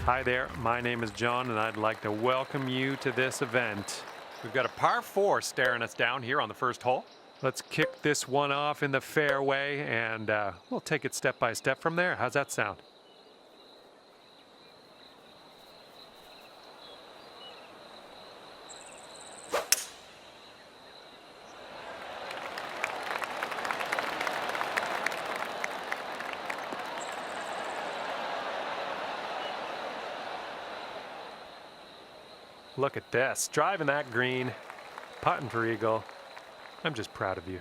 Hi there, my name is John and I'd like to welcome you to this event. We've got a par 4 staring us down here on the first hole. Let's kick this one off in the fairway and we'll take it step by step from there. How's that sound? Look at this, driving that green, putting for eagle. I'm just proud of you.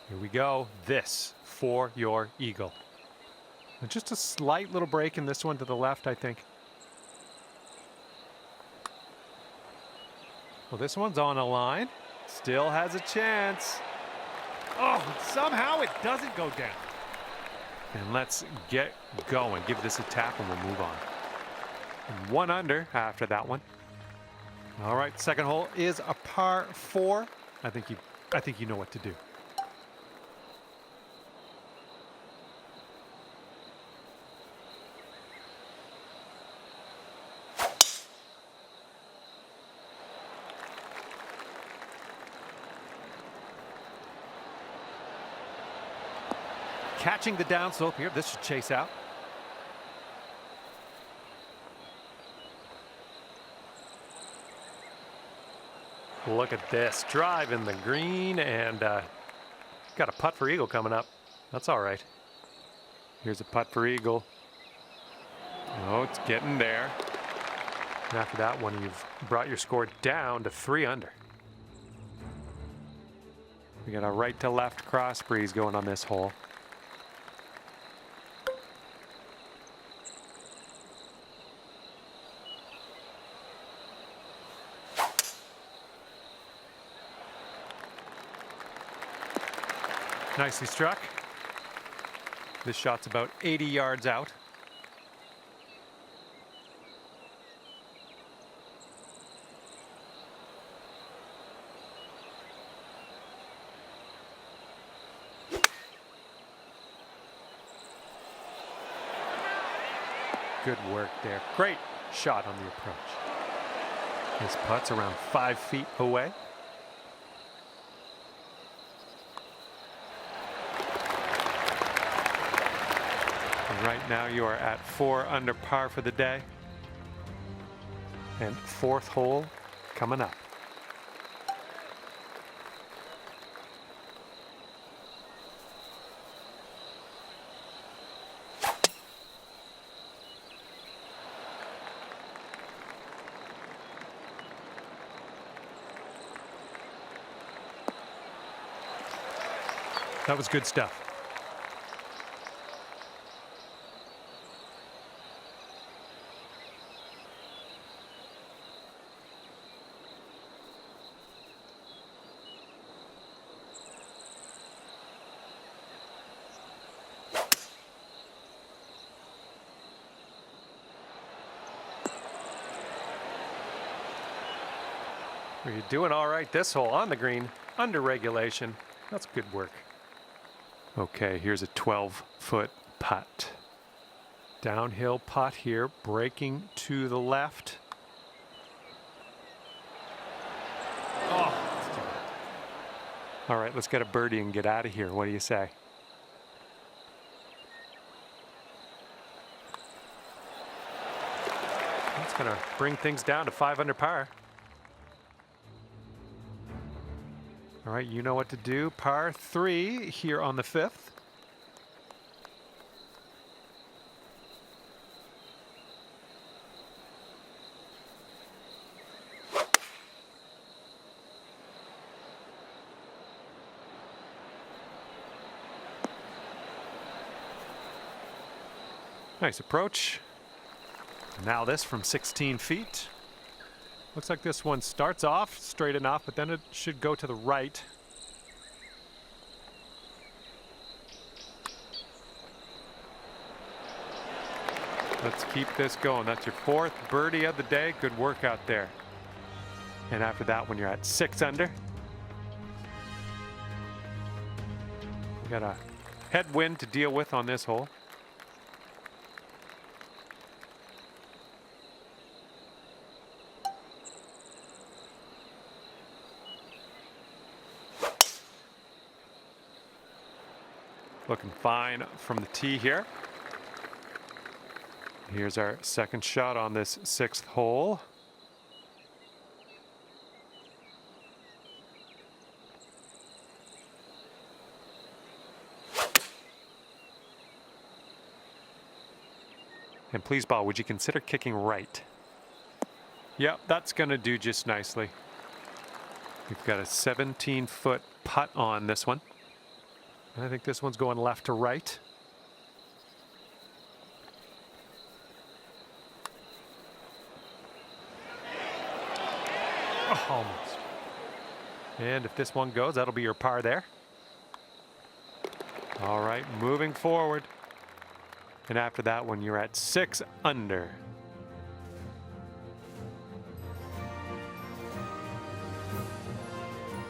Here we go, this for your eagle. And just a slight little break in this one to the left, I think. Well, this one's on a line, still has a chance. Oh, somehow it doesn't go down. And let's get going, give this a tap and we'll move on. And 1 under after that one. All right, second hole is a par 4. I think you know what to do. Catching the downslope here. This should chase out. Look at this, driving the green and got a putt for eagle coming up. That's all right. Here's a putt for eagle. Oh, it's getting there. And after that one, you've brought your score down to 3 under. We got a right to left cross breeze going on this hole. Nicely struck. This shot's about 80 yards out. Good work there. Great shot on the approach. This putt's around 5 feet away. Right now you are at 4 under par for the day. And 4th hole coming up. That was good stuff. You're doing all right this hole on the green, under regulation. That's good work. Okay, here's a 12-foot putt. Downhill putt here, breaking to the left. Oh, all right, let's get a birdie and get out of here. What do you say? That's going to bring things down to 5 under par. All right, you know what to do. Par 3 here on the 5th. Nice approach. Now this from 16 feet. Looks like this one starts off straight enough, but then it should go to the right. Let's keep this going. That's your 4th birdie of the day. Good work out there. And after that one, you're at 6 under. We got a headwind to deal with on this hole. Looking fine from the tee here. Here's our second shot on this 6th hole. And please, ball, would you consider kicking right? Yep, that's going to do just nicely. We've got a 17-foot putt on this one. I think this one's going left to right. Oh, almost. And if this one goes, that'll be your par there. All right, moving forward. And after that one, you're at 6 under.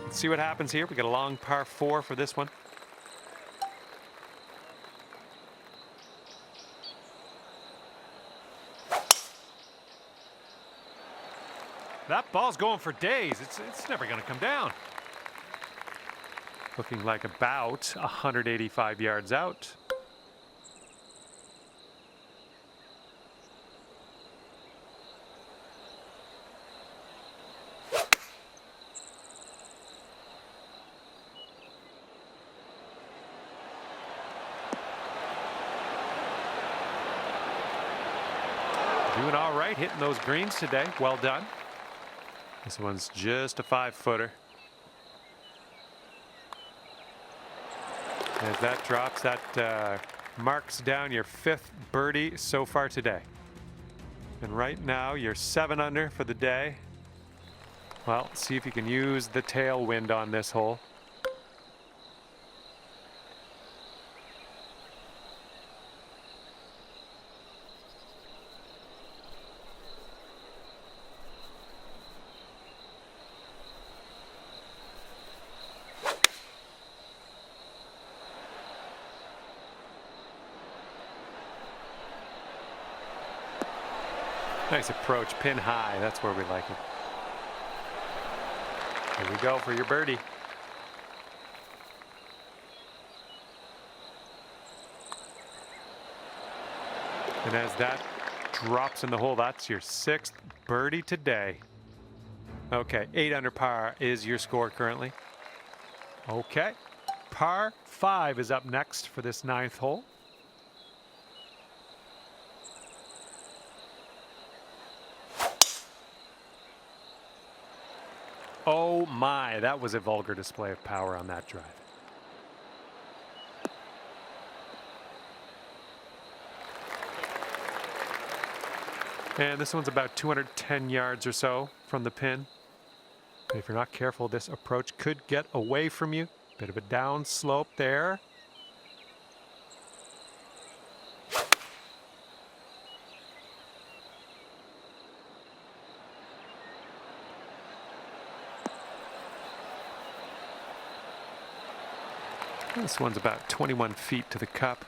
Let's see what happens here. We got a long par 4 for this one. That ball's going for days. It's never going to come down. Looking like about 185 yards out. Doing all right, hitting those greens today. Well done. This one's just a 5-footer. As that drops, that marks down your 5th birdie so far today. And right now, you're 7 under for the day. Well, see if you can use the tailwind on this hole. Nice approach, pin high. That's where we like it. Here we go for your birdie. And as that drops in the hole, that's your 6th birdie today. Okay, 8 under par is your score currently. Okay, par 5 is up next for this 9th hole. Oh my, that was a vulgar display of power on that drive. And this one's about 210 yards or so from the pin. If you're not careful, this approach could get away from you. Bit of a down slope there. This one's about 21 feet to the cup.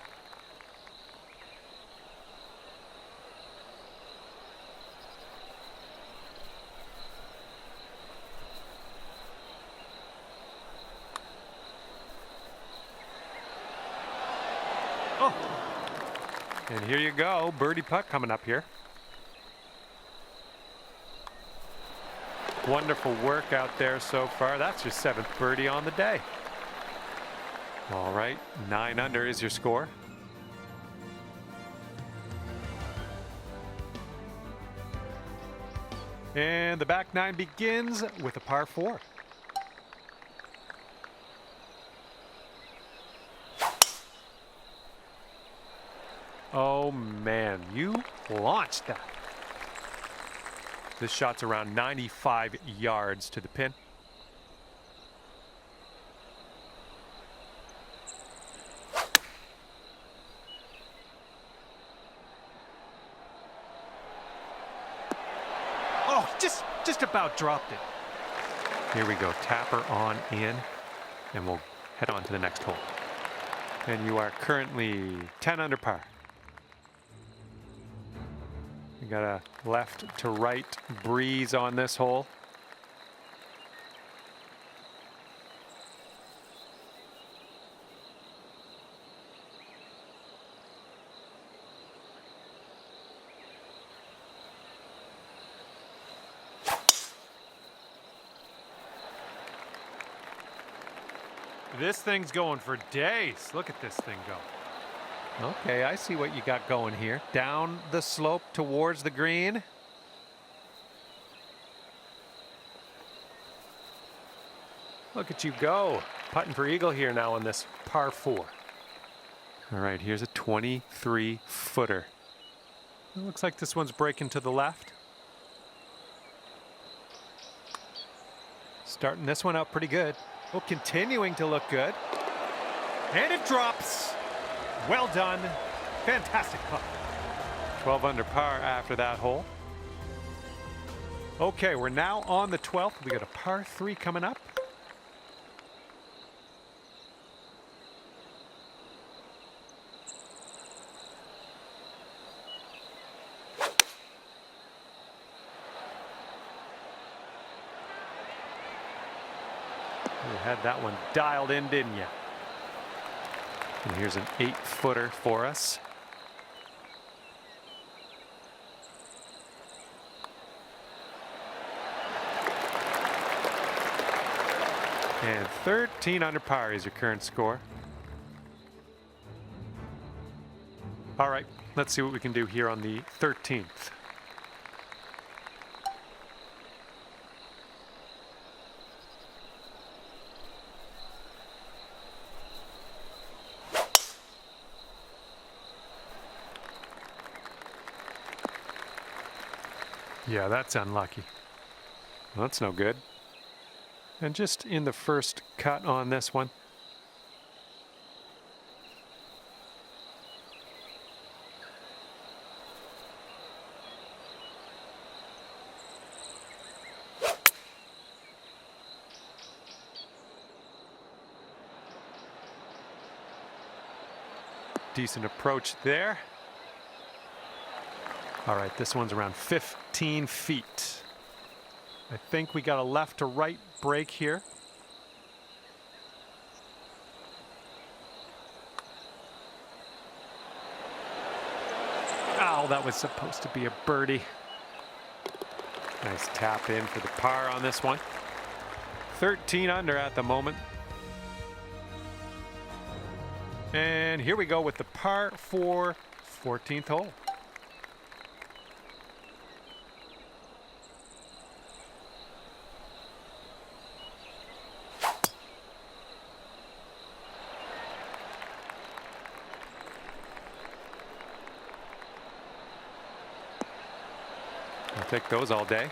Oh! And here you go, birdie putt coming up here. Wonderful work out there so far. That's your 7th birdie on the day. All right, 9 under is your score. And the back 9 begins with a par 4. Oh man, you launched that. This shot's around 95 yards to the pin. Just about dropped it. Here we go, tapper on in, and we'll head on to the next hole. And you are currently 10 under par. You got a left to right breeze on this hole. This thing's going for days. Look at this thing go. Okay, I see what you got going here. Down the slope towards the green. Look at you go. Putting for eagle here now on this par 4. All right, here's a 23-footer. It looks like this one's breaking to the left. Starting this one out pretty good. Oh, continuing to look good. And it drops. Well done. Fantastic putt. 12 under par after that hole. Okay, we're now on the 12th. We got a par 3 coming up. You had that one dialed in, didn't you? And here's an 8-footer for us. And 13 under par is your current score. All right, let's see what we can do here on the 13th. Yeah, that's unlucky. Well, that's no good. And just in the first cut on this one. Decent approach there. All right, this one's around 15 feet. I think we got a left to right break here. Oh, that was supposed to be a birdie. Nice tap in for the par on this one. 13 under at the moment. And here we go with the par 4, 14th hole. I'll take those all day.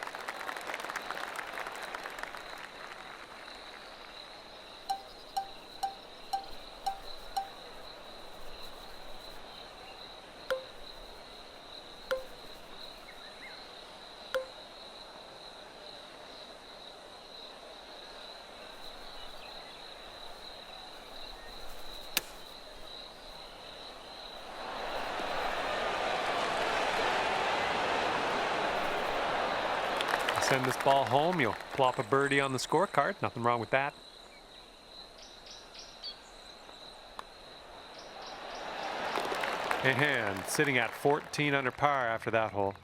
Send this ball home, you'll plop a birdie on the scorecard. Nothing wrong with that. And sitting at 14 under par after that hole.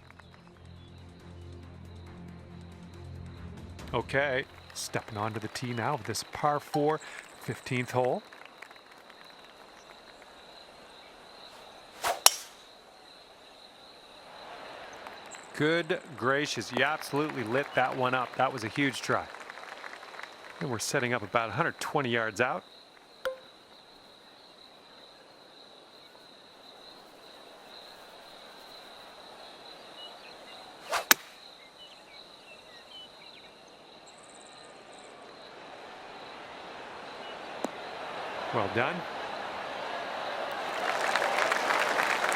Okay, stepping onto the tee now with this par 4, 15th hole. Good gracious, you absolutely lit that one up. That was a huge try. And we're setting up about 120 yards out. Well done.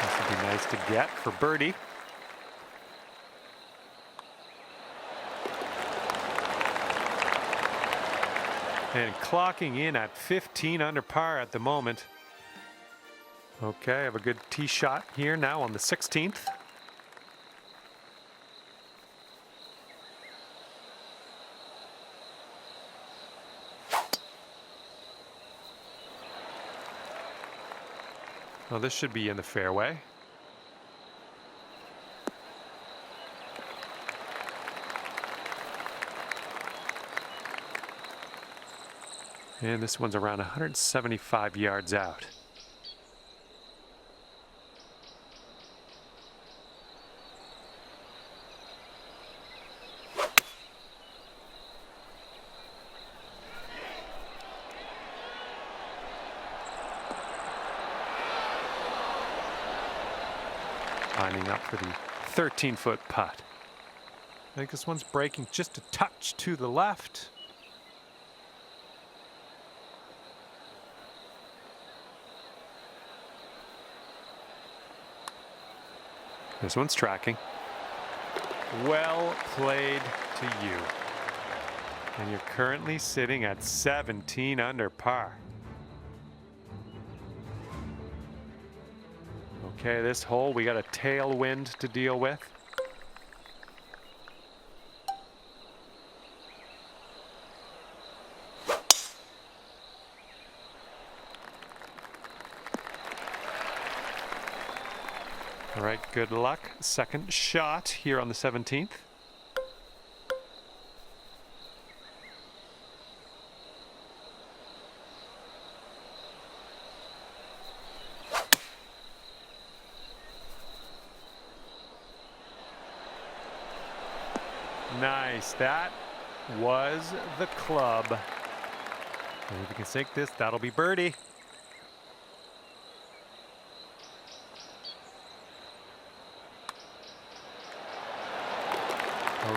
This would be nice to get for birdie. And clocking in at 15 under par at the moment. Okay, I have a good tee shot here now on the 16th. Well, this should be in the fairway. And this one's around 175 yards out. Lining up for the 13-foot putt. I think this one's breaking just a touch to the left. This one's tracking. Well played to you. And you're currently sitting at 17 under par. Okay, this hole, we got a tailwind to deal with. All right, good luck. Second shot here on the 17th. Nice. That was the club. And if we can sink this, that'll be birdie.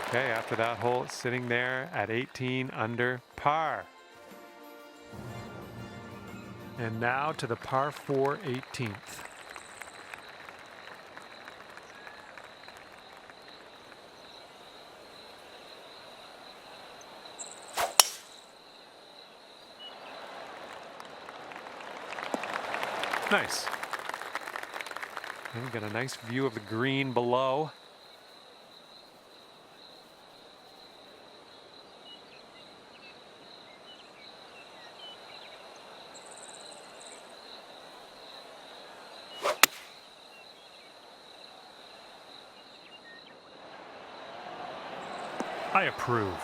Okay, after that hole, it's sitting there at 18 under par. And now to the par 4 18th. Nice. And we got a nice view of the green below. I approve.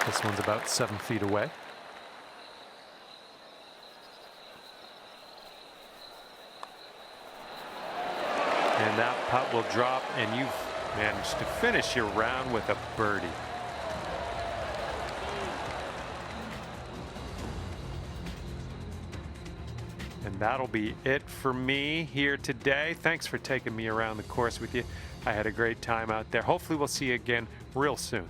This one's about 7 feet away. And that putt will drop, and you've managed to finish your round with a birdie. And that'll be it for me here today. Thanks for taking me around the course with you. I had a great time out there. Hopefully we'll see you again real soon.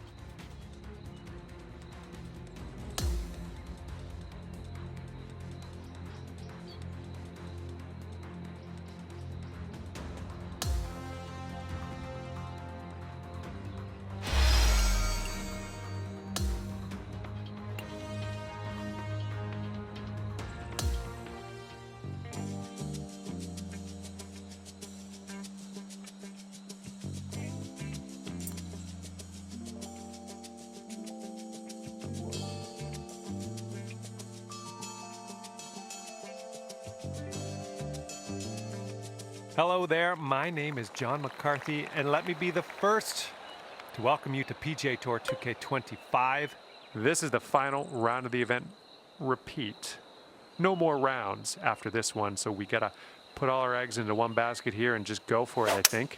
Hello there, my name is John McCarthy, and let me be the first to welcome you to PGA Tour 2K25. This is the final round of the event. Repeat. No more rounds after this one, so we gotta put all our eggs into one basket here and just go for it, I think.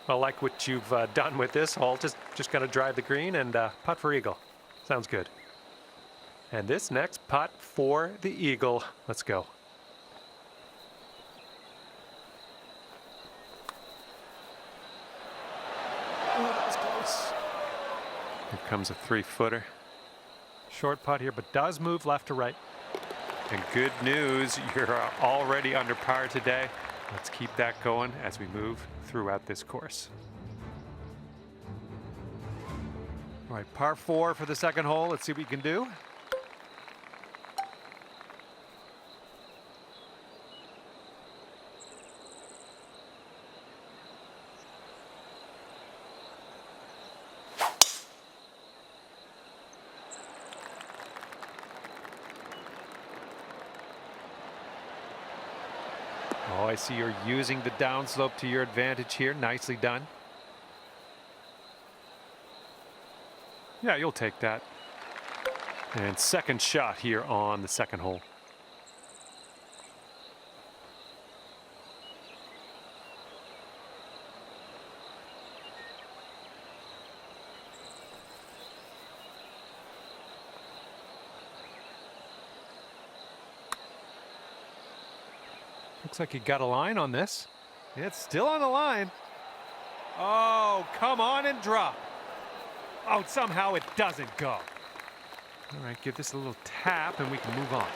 Well, like what you've done with this hole, just got to drive the green and putt for eagle. Sounds good. And this next putt for the eagle. Let's go. Oh, that was close. Here comes a 3-footer. Short putt here, but does move left to right. And good news, you're already under par today. Let's keep that going as we move throughout this course. All right, par 4 for the second hole. Let's see what we can do. Oh, I see you're using the downslope to your advantage here. Nicely done. Yeah, you'll take that. And second shot here on the second hole. Looks like you got a line on this. It's still on the line. Oh, come on and drop. Oh, somehow it doesn't go. All right, give this a little tap and we can move on.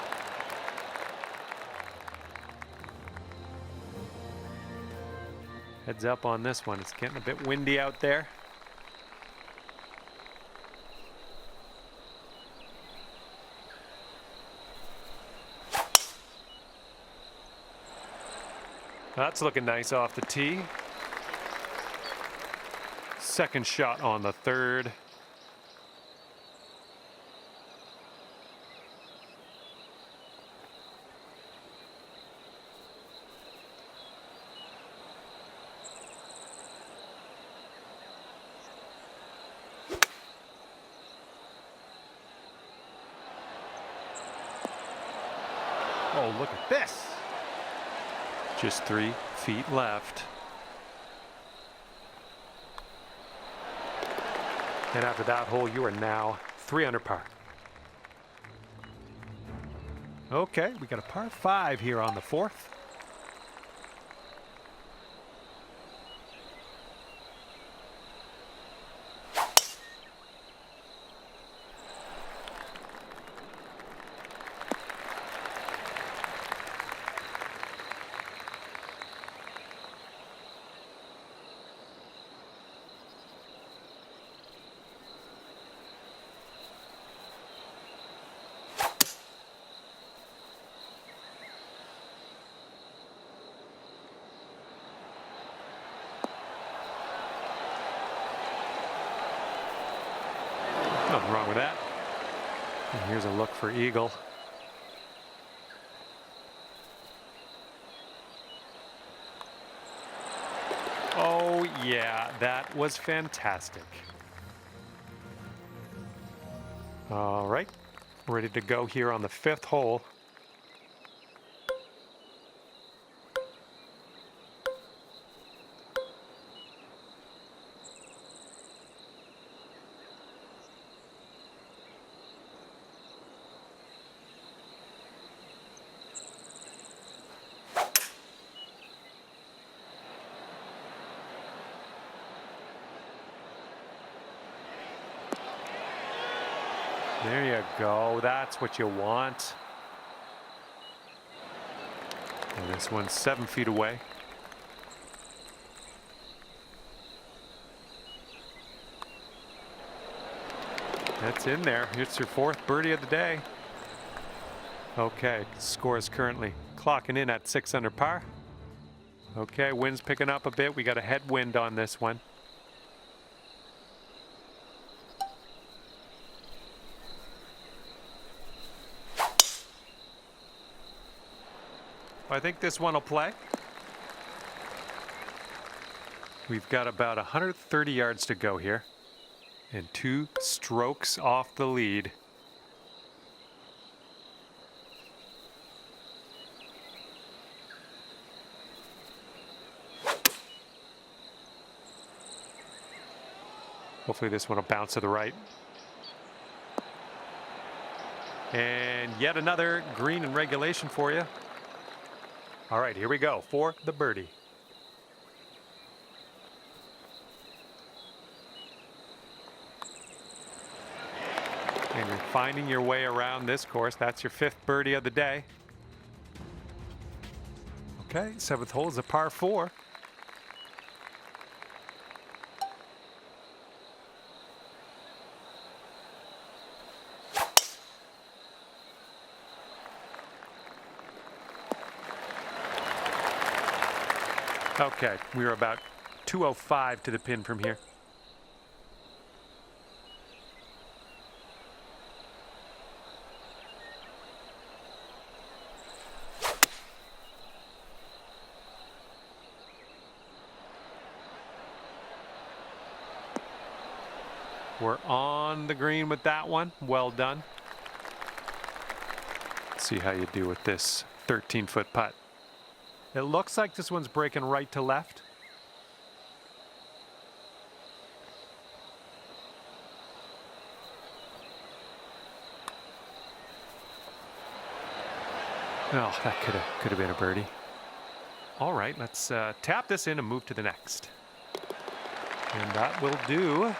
Heads up on this one. It's getting a bit windy out there. That's looking nice off the tee. Second shot on the third. Oh, look at this. Just 3 feet left. And after that hole, you are now 3 under par. Okay, we got a par 5 here on the 4th. Nothing wrong with that. And here's a look for eagle. Oh yeah, that was fantastic. All right, ready to go here on the 5th hole. There you go. That's what you want. And this one's 7 feet away. That's in there. It's your 4th birdie of the day. Okay, score is currently clocking in at 6 under par. Okay, wind's picking up a bit. We got a headwind on this one. I think this one will play. We've got about 130 yards to go here and 2 strokes off the lead. Hopefully this one will bounce to the right. And yet another green in regulation for you. All right, here we go for the birdie. And you're finding your way around this course. That's your 5th birdie of the day. Okay, 7th hole is a par 4. Okay, we're about 205 to the pin from here. We're on the green with that one. Well done. Let's see how you do with this 13-foot putt. It looks like this one's breaking right to left. Oh, that could have been a birdie. All right, let's tap this in and move to the next. And that will do.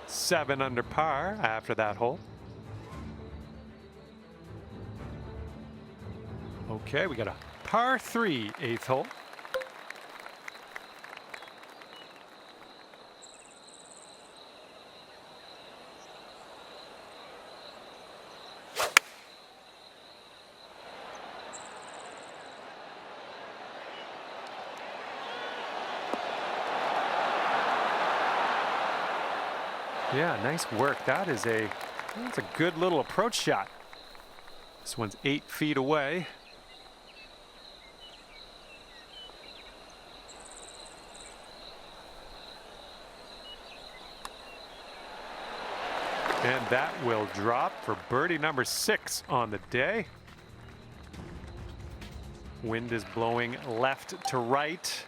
Seven under par after that hole. Okay, we got a par 3 8th hole. Yeah, nice work. That's a good little approach shot. This one's 8 feet away. And that will drop for birdie number 6 on the day. Wind is blowing left to right.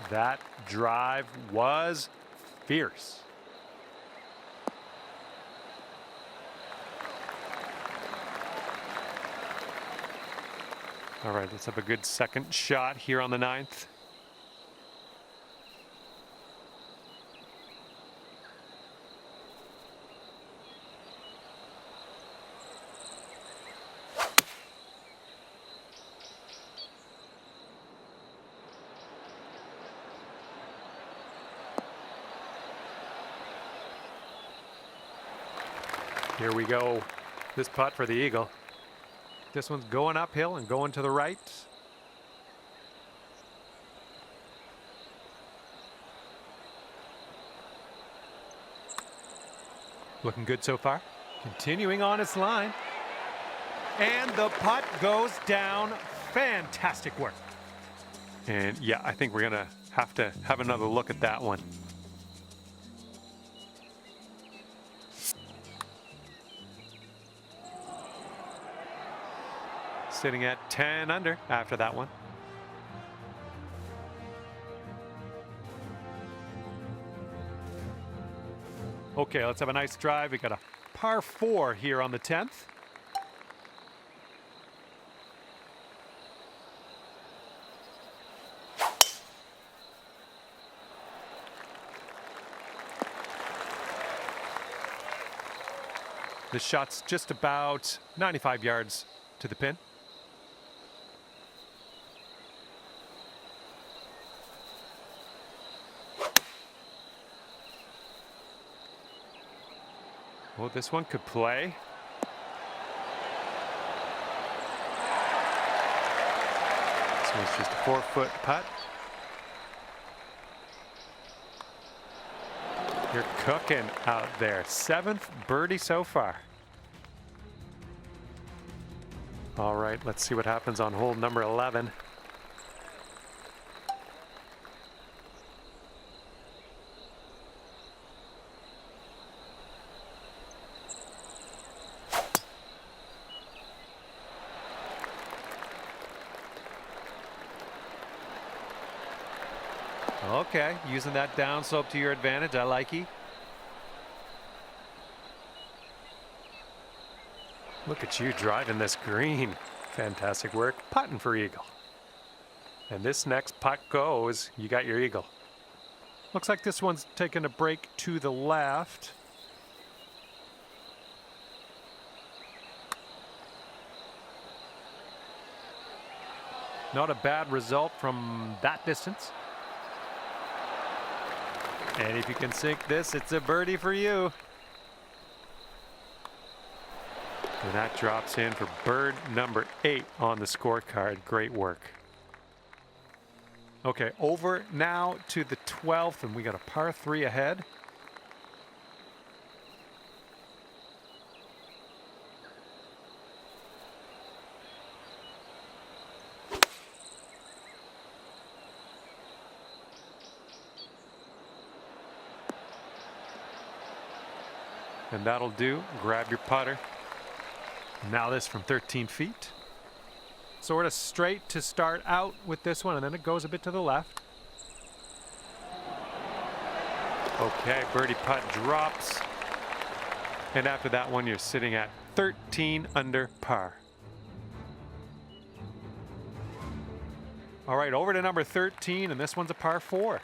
That drive was fierce. All right, let's have a good second shot here on the 9th. Here we go. This putt for the eagle. This one's going uphill and going to the right. Looking good so far. Continuing on its line. And the putt goes down. Fantastic work. And yeah, I think we're going to have another look at that one. Sitting at 10 under after that one. Okay, let's have a nice drive. We got a par 4 here on the 10th. This shot's just about 95 yards to the pin. Well, this one could play. This one's just a 4-foot putt. You're cooking out there. 7th birdie so far. All right, let's see what happens on hole number 11. Okay, using that downslope to your advantage. I like you. Look at you driving this green. Fantastic work. Putting for eagle. And this next putt goes, you got your eagle. Looks like this one's taking a break to the left. Not a bad result from that distance. And if you can sink this, it's a birdie for you. And that drops in for bird number 8 on the scorecard. Great work. Okay, over now to the 12th, and we got a par 3 ahead. And that'll do. Grab your putter. Now this from 13 feet. Sort of straight to start out with this one, and then it goes a bit to the left. Okay, birdie putt drops. And after that one, you're sitting at 13 under par. All right, over to number 13, and this one's a par 4.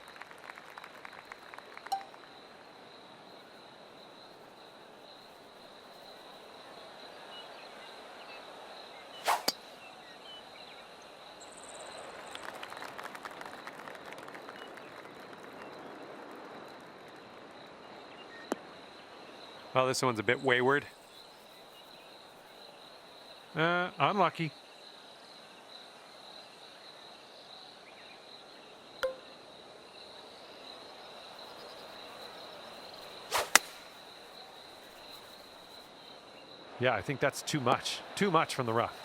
Well, this one's a bit wayward. Unlucky. Yeah, I think that's too much. Too much from the rough.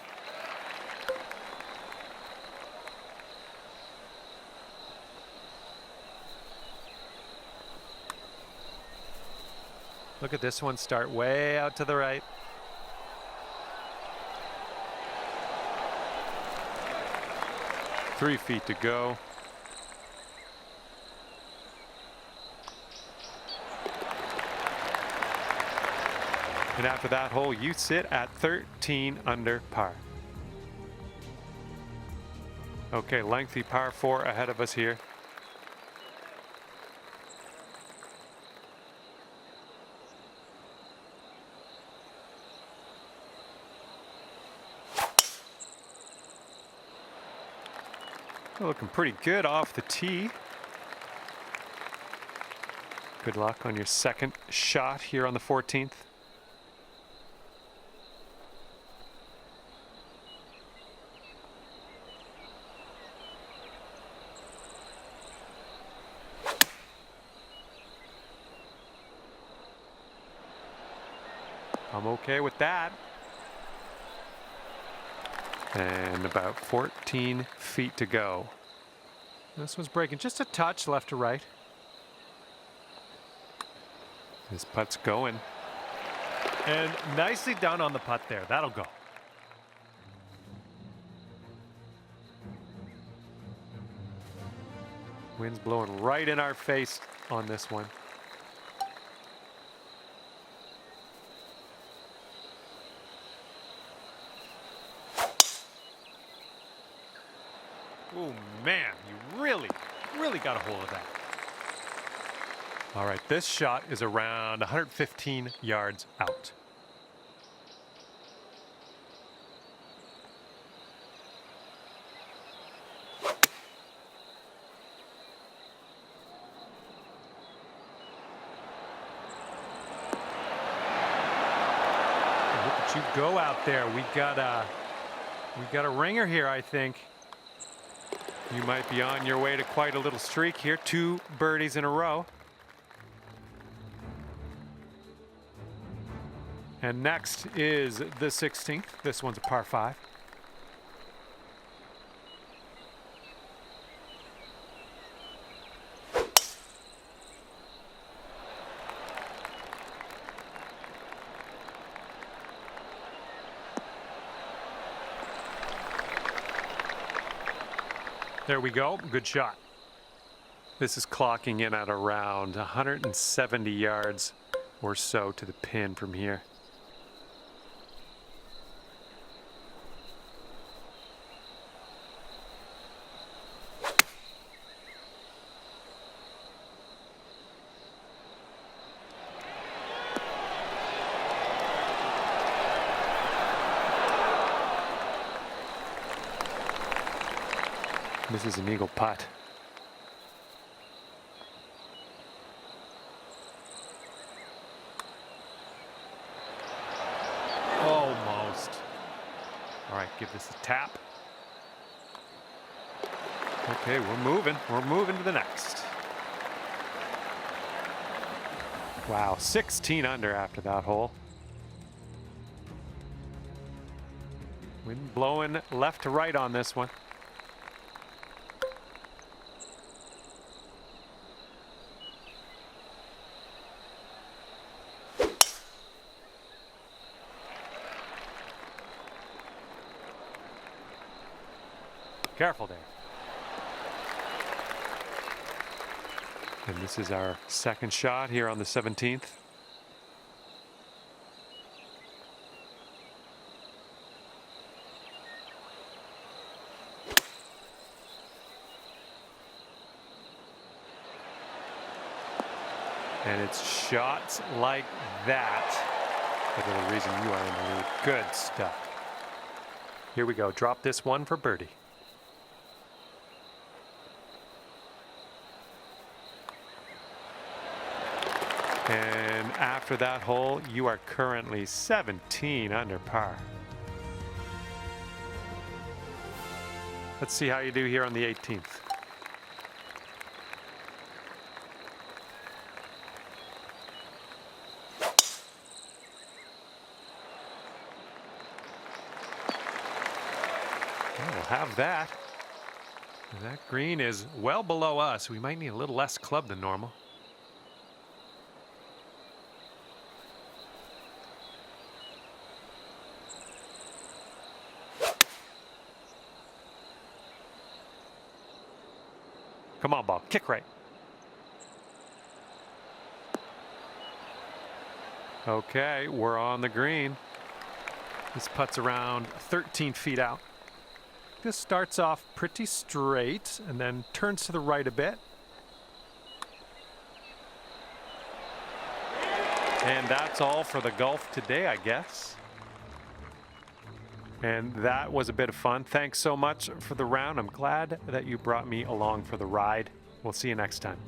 Look at this one start way out to the right. Three feet to go. And after that hole, you sit at 13 under par. Okay, lengthy par 4 ahead of us here. Looking pretty good off the tee. Good luck on your second shot here on the 14th. I'm okay with that. And about 14 feet to go. This one's breaking just a touch left to right. This putt's going. And nicely done on the putt there. That'll go. Wind's blowing right in our face on this one. Oh man, you really got a hold of that. All right, this shot is around 115 yards out. Look at you go out there. We got a ringer here, I think. You might be on your way to quite a little streak here. 2 birdies in a row. And next is the 16th. This one's a par 5. There we go. Good shot. This is clocking in at around 170 yards or so to the pin from here. This is an eagle putt. Almost. All right, give this a tap. Okay, we're moving. We're moving to the next. Wow, 16 under after that hole. Wind blowing left to right on this one. Careful there. And this is our second shot here on the 17th. And it's shots like that that are the reason you are in the lead. Good stuff. Here we go. Drop this one for birdie. And after that hole, you are currently 17 under par. Let's see how you do here on the 18th. We'll have that. That green is well below us. We might need a little less club than normal. Come on, ball. Kick right. Okay, we're on the green. This putt's around 13 feet out. This starts off pretty straight and then turns to the right a bit. And that's all for the golf today, I guess. And that was a bit of fun. Thanks so much for the round. I'm glad that you brought me along for the ride. We'll see you next time.